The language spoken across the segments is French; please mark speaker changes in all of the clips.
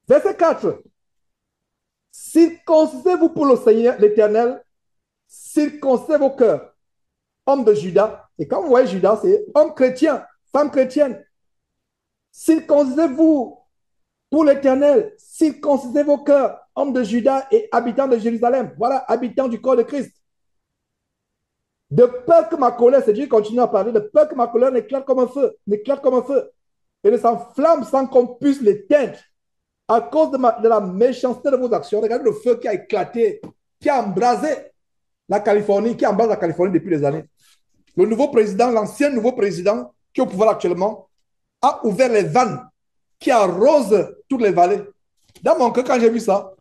Speaker 1: Verset 4. Circoncisez-vous pour le Seigneur, l'Éternel, circoncisez vos cœurs, hommes de Juda. Et quand vous voyez Juda, c'est homme chrétien, femme chrétienne. Circoncisez-vous pour l'Éternel, circoncisez vos cœurs, hommes de Juda et habitants de Jérusalem. Voilà, habitants du corps de Christ. De peur que ma colère, c'est Dieu qui continue à parler, de peur que ma colère n'éclate comme un feu, n'éclate comme un feu, et ne s'enflamme sans qu'on puisse l'éteindre à cause de la méchanceté de vos actions. Regardez le feu qui a éclaté, qui a embrasé la Californie, qui embrase la Californie depuis des années. Le nouveau président, l'ancien nouveau président qui est au pouvoir actuellement, a ouvert les vannes qui arrosent toutes les vallées. Dans mon cœur, quand j'ai vu ça,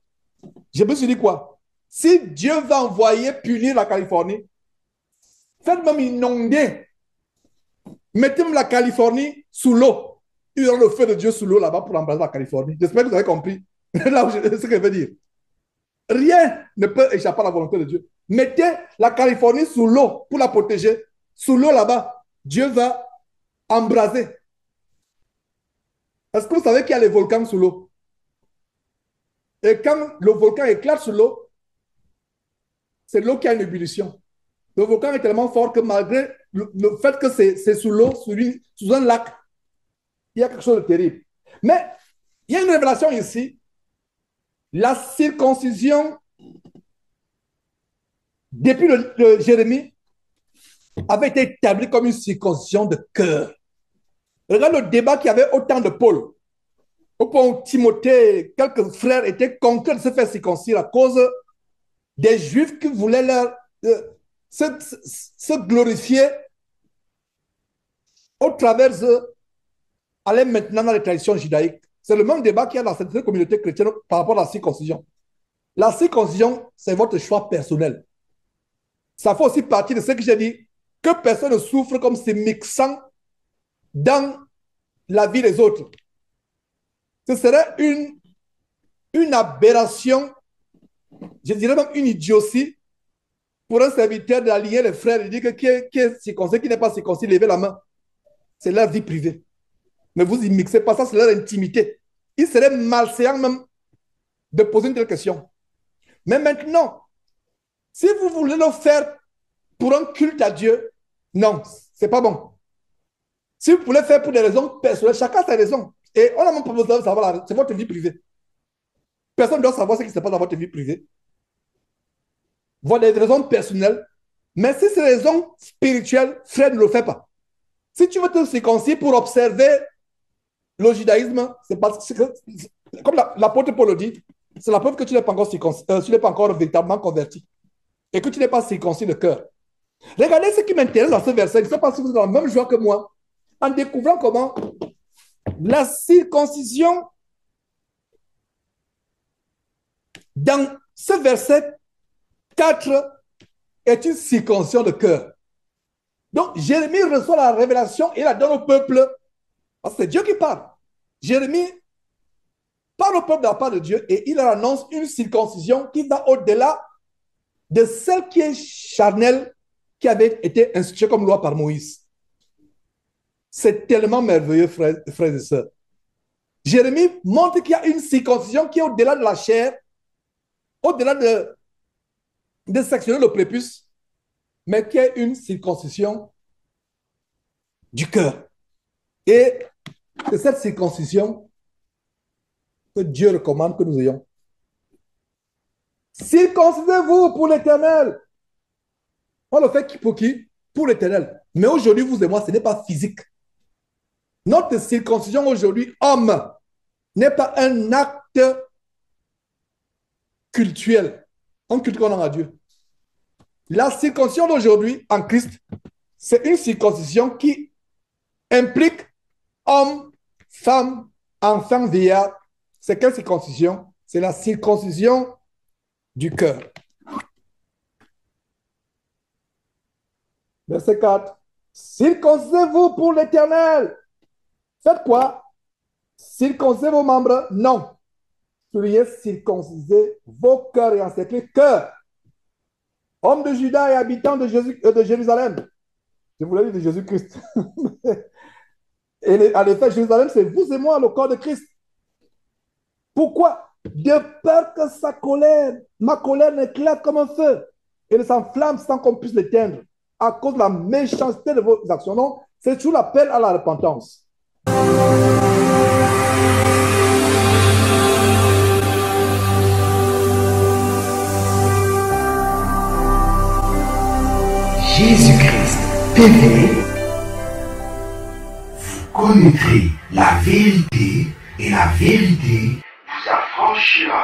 Speaker 1: je me suis dit quoi? Si Dieu va envoyer punir la Californie, faites-moi inonder. Mettez-moi la Californie sous l'eau. Il y aura le feu de Dieu sous l'eau là-bas pour embraser la Californie. J'espère que vous avez compris. Là où ce que je veux dire. Rien ne peut échapper à la volonté de Dieu. Mettez la Californie sous l'eau pour la protéger. Sous l'eau là-bas, Dieu va embraser. Est-ce que vous savez qu'il y a les volcans sous l'eau? Et quand le volcan éclate sous l'eau, c'est l'eau qui a une ébullition. Le volcan est tellement fort que malgré le fait que c'est sous l'eau, sous un lac, il y a quelque chose de terrible. Mais il y a une révélation ici. La circoncision, depuis le Jérémie, avait été établie comme une circoncision de cœur. Regarde le débat qu'il y avait au temps de Paul. Au point où Timothée, quelques frères étaient contraints de se faire circoncire à cause des Juifs qui voulaient se, se glorifier au travers aller maintenant dans les traditions judaïques. C'est le même débat qu'il y a dans cette communauté chrétienne par rapport à la circoncision. La circoncision, c'est votre choix personnel. Ça fait aussi partie de ce que j'ai dit, que personne ne souffre comme se mixant dans la vie des autres. Ce serait une aberration, je dirais même une idiotie, pour un serviteur d'aligner les frères et dire que qui est circoncis, qui n'est pas circoncis, levez la main. C'est leur vie privée. Ne vous y mixez pas, ça c'est leur intimité. Il serait malséant même de poser une telle question. Mais maintenant, si vous voulez le faire pour un culte à Dieu, non, c'est pas bon. Si vous voulez faire pour des raisons personnelles, chacun a ses raisons. Et on n'a même pas besoin de savoir, c'est votre vie privée. Personne ne doit savoir ce qui se passe dans votre vie privée. Voir des raisons personnelles. Mais si c'est des raisons spirituelles, frère, ne le fais pas. Si tu veux te circoncire pour observer le judaïsme, c'est parce que, comme l'apôtre Paul le dit, c'est la preuve que tu n'es pas encore tu n'es pas encore véritablement converti et que tu n'es pas circoncis de cœur. Regardez ce qui m'intéresse dans ce verset. Je ne sais pas si vous êtes dans la même joie que moi, en découvrant comment la circoncision, dans ce verset 4, est une circoncision de cœur. Donc, Jérémie reçoit la révélation et la donne au peuple, parce que c'est Dieu qui parle. Jérémie parle au peuple de la part de Dieu et il leur annonce une circoncision qui va au-delà de celle qui est charnelle, qui avait été instituée comme loi par Moïse. C'est tellement merveilleux, frères et sœurs. Jérémie montre qu'il y a une circoncision qui est au-delà de la chair, au-delà de sectionner le prépuce, mais qui est une circoncision du cœur. Et c'est cette circoncision que Dieu recommande que nous ayons. Circoncisez-vous pour l'Éternel. On le fait pour qui? Pour l'Éternel. Mais aujourd'hui, vous et moi, ce n'est pas physique. Notre circoncision aujourd'hui, homme, n'est pas un acte cultuel, un culte qu'on a à Dieu. La circoncision d'aujourd'hui en Christ, c'est une circoncision qui implique homme, femme, enfant, vieillard. C'est quelle circoncision? C'est la circoncision du cœur. Verset 4. Circoncisez-vous pour l'Éternel. Faites quoi? Circoncisez vos membres? Non. Soulignez, circoncisez vos cœurs et encerclez cœur. Hommes de Juda et habitants de Jérusalem. Je voulais dire de Jésus-Christ. Et en effet, Jérusalem, c'est vous et moi, le corps de Christ. Pourquoi? De peur que ma colère n'éclate comme un feu et ne s'enflamme sans qu'on puisse l'éteindre à cause de la méchanceté de vos actions. Non, c'est toujours l'appel à la repentance.
Speaker 2: Jésus-Christ TV, vous connaîtrez la vérité et la vérité vous affranchira.